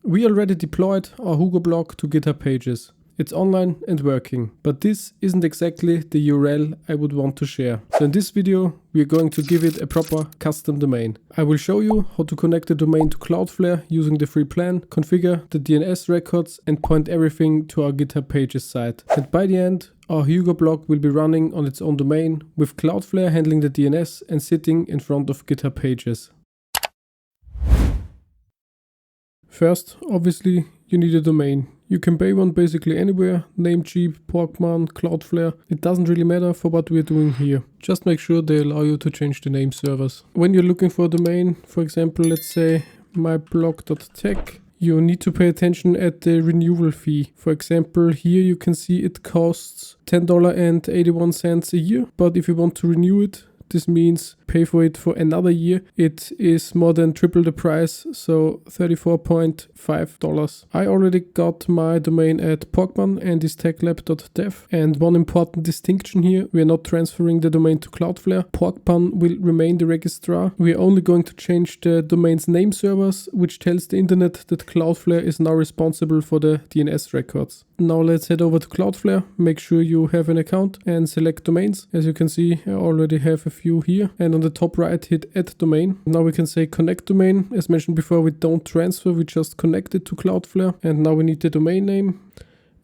We already deployed our Hugo blog to GitHub Pages. It's online and working, but this isn't exactly the URL I would want to share. So in this video, we are going to give it a proper custom domain. I will show you how to connect the domain to Cloudflare using the free plan, configure the DNS records and point everything to our GitHub Pages site. And by the end, our Hugo blog will be running on its own domain with Cloudflare handling the DNS and sitting in front of GitHub Pages. First, obviously, you need a domain. You can buy one basically anywhere, Namecheap, Porkbun, Cloudflare. It doesn't really matter for what we're doing here. Just make sure they allow you to change the name servers. When you're looking for a domain, for example, let's say myblog.tech, you need to pay attention at the renewal fee. For example, here you can see it costs $10.81 a year, but if you want to renew it, this means pay for it for another year. It is more than triple the price, so $34.5. I already got my domain at Porkbun and is techlab.dev. And one important distinction here, we are not transferring the domain to Cloudflare. Porkbun will remain the registrar. We are only going to change the domain's name servers, which tells the internet that Cloudflare is now responsible for the DNS records. Now let's head over to Cloudflare, make sure you have an account and select domains. As you can see, I already have a few here, and on the top right hit add domain. Now we can say connect domain. As mentioned before, we don't transfer, we just connect it to Cloudflare, and now we need the domain name.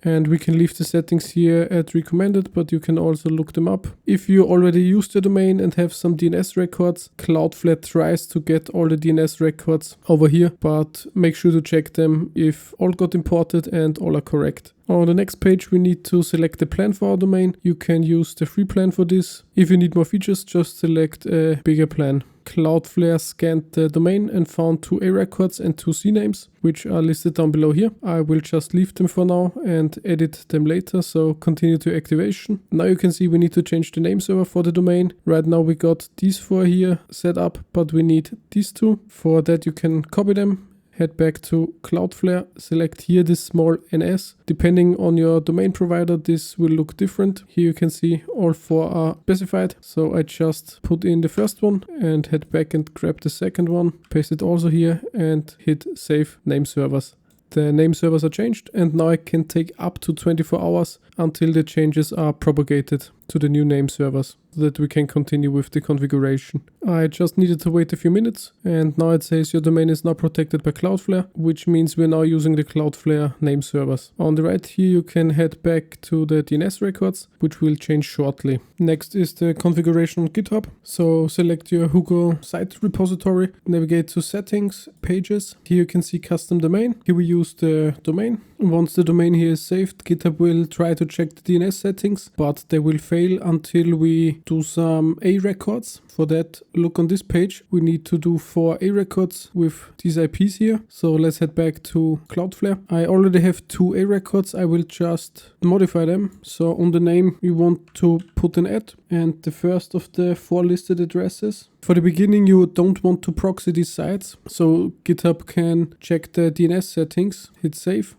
And we can leave the settings here at recommended, but you can also look them up. If you already used the domain and have some DNS records, Cloudflare tries to get all the DNS records over here, but make sure to check them if all got imported and all are correct. On the next page, we need to select the plan for our domain. You can use the free plan for this. If you need more features, just select a bigger plan. Cloudflare scanned the domain and found 2 A records and 2 C names, which are listed down below here. I will just leave them for now and edit them later, so continue to activation. Now you can see we need to change the name server for the domain. Right now we got these 4 here set up, but we need these 2. For that you can copy them. Head back to Cloudflare, select here this small NS. Depending on your domain provider, this will look different. Here you can see all 4 are specified. So I just put in the first one and head back and grab the second one, paste it also here and hit save name servers. The name servers are changed and now it can take up to 24 hours until the changes are propagated to the new name servers so that we can continue with the configuration. I just needed to wait a few minutes and now it says your domain is now protected by Cloudflare, which means we're now using the Cloudflare name servers. On the right here you can head back to the DNS records, which will change shortly. Next is the configuration on GitHub. So select your Hugo site repository, navigate to settings, pages. Here you can see custom domain. Here we use the domain. Once the domain here is saved, GitHub will try to check the DNS settings, but they will fail until we do some A records. For that, look on this page. We need to do 4 A records with these IPs here. So let's head back to Cloudflare. I already have 2 A records. I will just modify them. So on the name, you want to put an @ and the first of the 4 listed addresses. For the beginning, you don't want to proxy these sites, so GitHub can check the DNS settings, hit save.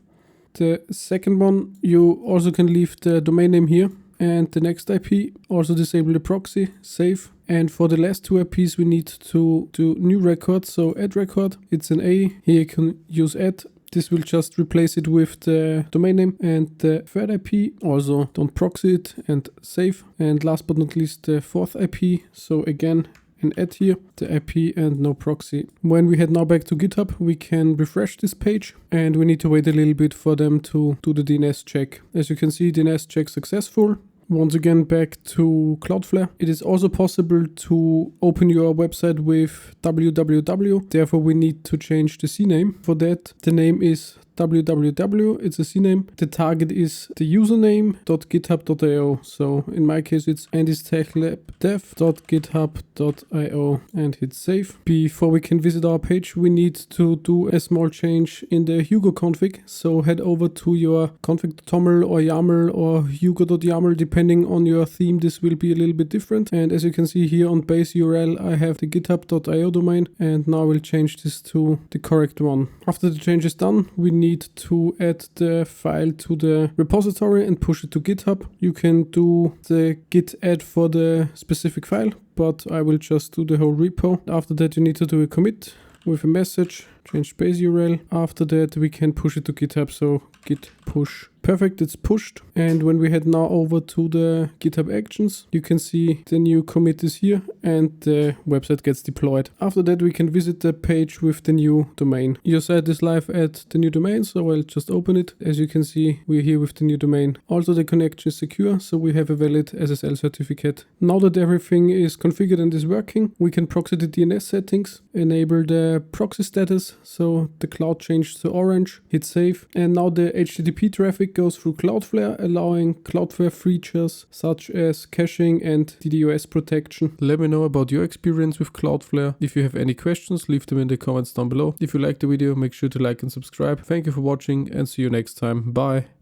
The second one, you also can leave the domain name here, and the next IP, also disable the proxy, save. And for the last 2 IPs, we need to do new records, so add record, it's an A, here you can use add. This will just replace it with the domain name. And the third IP, also don't proxy it and save. And last but not least, the 4th IP, so again, and add here the IP and no proxy. When we head now back to GitHub, we can refresh this page and we need to wait a little bit for them to do the DNS check. As you can see, DNS check successful. Once again, back to Cloudflare. It is also possible to open your website with www. Therefore, we need to change the CNAME. For that, the name is www, it's a CNAME. The target is the username.github.io. So in my case, it's andistechlabdev.github.io and hit save. Before we can visit our page, we need to do a small change in the Hugo config. So head over to your config.toml or YAML or hugo.yaml. Depending on your theme, this will be a little bit different. And as you can see here on base URL, I have the github.io domain, and now we'll change this to the correct one. After the change is done, we need to add the file to the repository and push it to GitHub. You can do the git add for the specific file, but I will just do the whole repo. After that, you need to do a commit with a message, change base URL. After that we can push it to GitHub, so git push. Perfect, it's pushed. And when we head now over to the GitHub Actions, you can see the new commit is here and the website gets deployed. After that we can visit the page with the new domain. Your site is live at the new domain, so I'll just open it. As you can see, we're here with the new domain. Also the connection is secure, so we have a valid SSL certificate. Now that everything is configured and is working, we can proxy the DNS settings, enable the proxy status, so the cloud changed to orange, hit save, and now the HTTP traffic goes through Cloudflare, allowing Cloudflare features such as caching and DDoS protection. Let me know about your experience with Cloudflare. If you have any questions, leave them in the comments down below. If you liked the video, make sure to like and subscribe. Thank you for watching and see you next time. Bye.